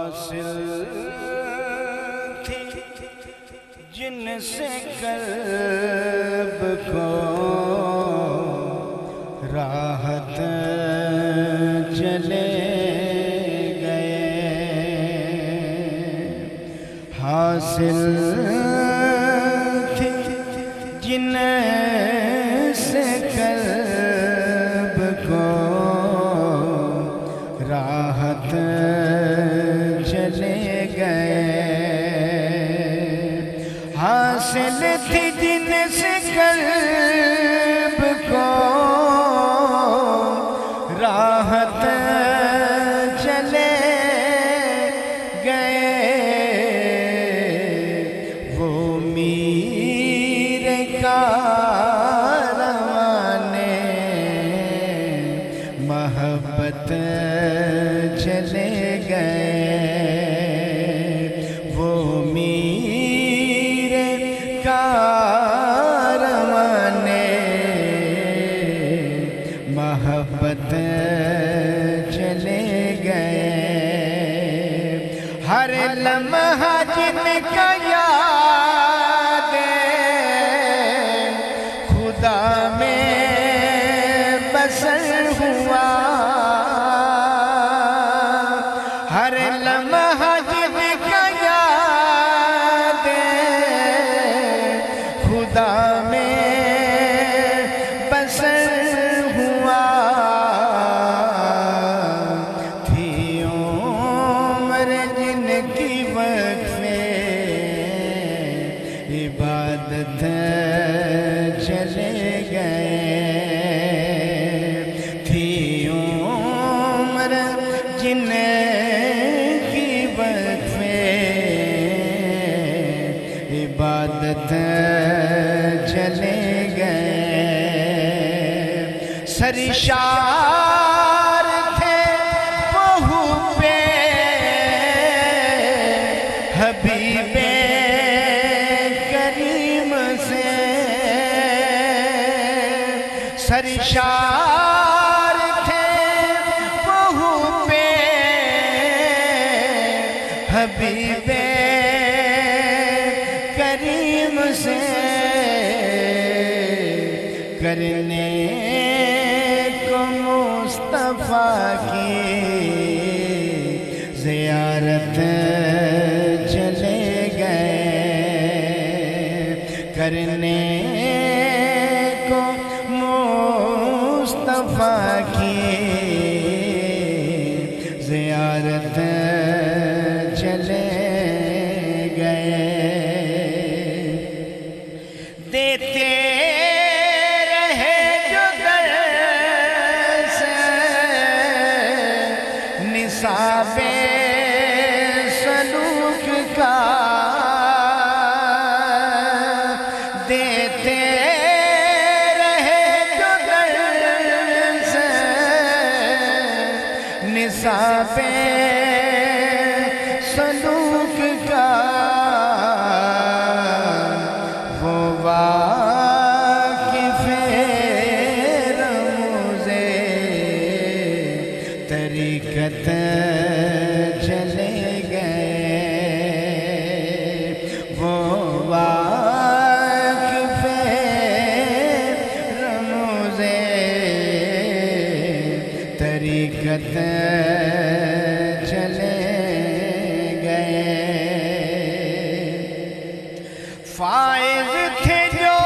حاصل تھی جن سے قلب کو راحت چلے گئے، حاصل تھی جن سے قلب کو راحت چلے گئے، حاصل تھی جن سے قلب کو راحت چلے گئے، وہ میر کاروانے محبت چلے گئے، وہ میر کاروانے محبت چلے گئے، ہر لمحہ جن کا یاد خدا میں بسر ہوا، ہر لمحہ جن کا یاد خدا میں بسر ہوا، تھی عمر جن کی وقفے عبادت چلے گئے، تھی عمر جن کی وقفے عبادت چلے گئے، سرشار تھے بہو پہ حبیب کریم سے، سرشار تھے بہو پہ حبیب کریم سے، کرنے کو مصطفیٰ کی زیارت چلے گئے، کرنے کو مصطفیٰ کی زیارت چلے گئے، دیتے رہے جو درس نصاب سلوک کا، دیتے رہے جو درس نصاب سلوک کا، وہ واقف رموز طریقت چلے گئے، وہ واقف رموز طریقت چلے گئے، فائز تھے جو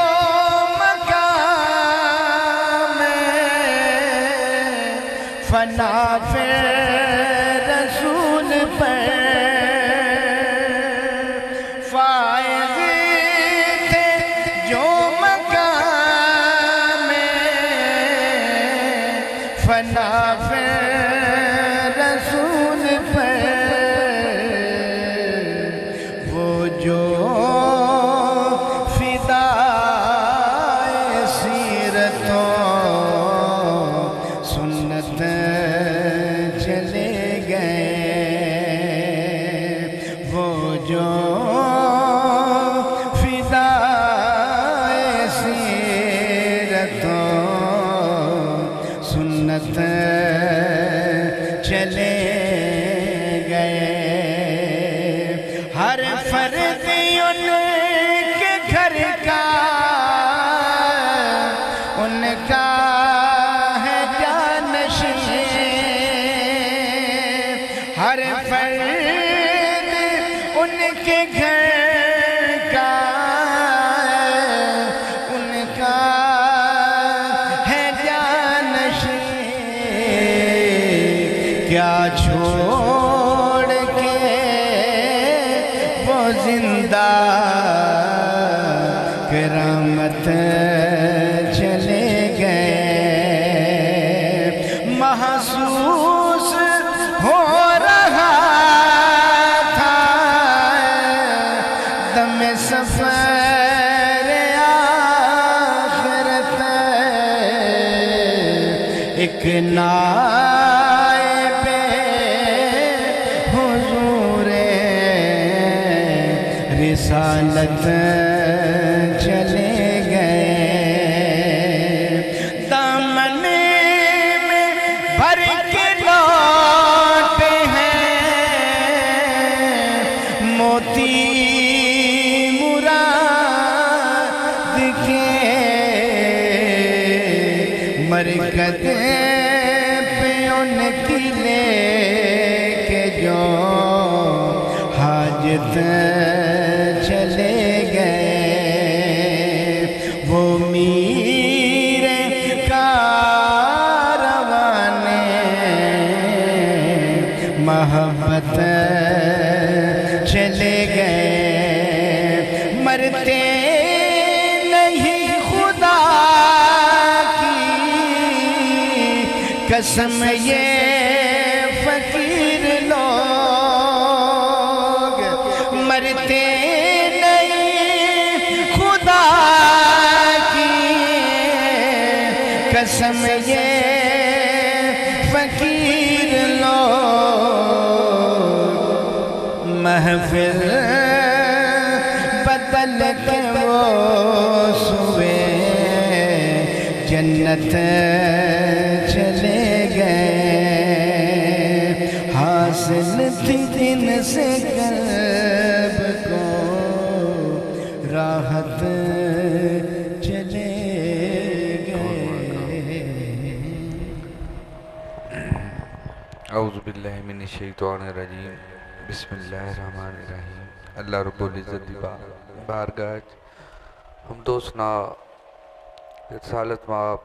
مقام فنا پھر رسول پر، فائز تھے جو مقام فنا پھر رسول پر، وہ جو فدائے سیرتوں سنت چلے گئے، وہ جو فدائے سیرتوں سنت چلے گئے، ہر فرد ان کے گھر کا ان کا ہے جانشین کیا چھوڑ کے وہ زندہ کرامت چلے گئے محسوس ہو رہا تھا دم سفر آخرت ایک نائب حضور رسالت چلے گئے دامن میں بھر کے لوٹے ہیں موتی مراد کے مرکز پہ ان کی لے کے جو حاجت چلے گئے وہ میر کارواں محبت چلے گئے مرتے نہیں خدا کی قسم یہ فقیر لوگ مرتے نہیں خدا کی قسم یہ فقیر لوگ محفل بدل کے وہ سوئے جنت چلے گئے حاصل تھی جن سے قلب کو راحت چلے گئے اعوذ باللہ من الشیطان الرجیم بسم اللہ الرحمن الرحیم اللہ رب العزت دی بارگاہ ہم دوست نا رسالت ماں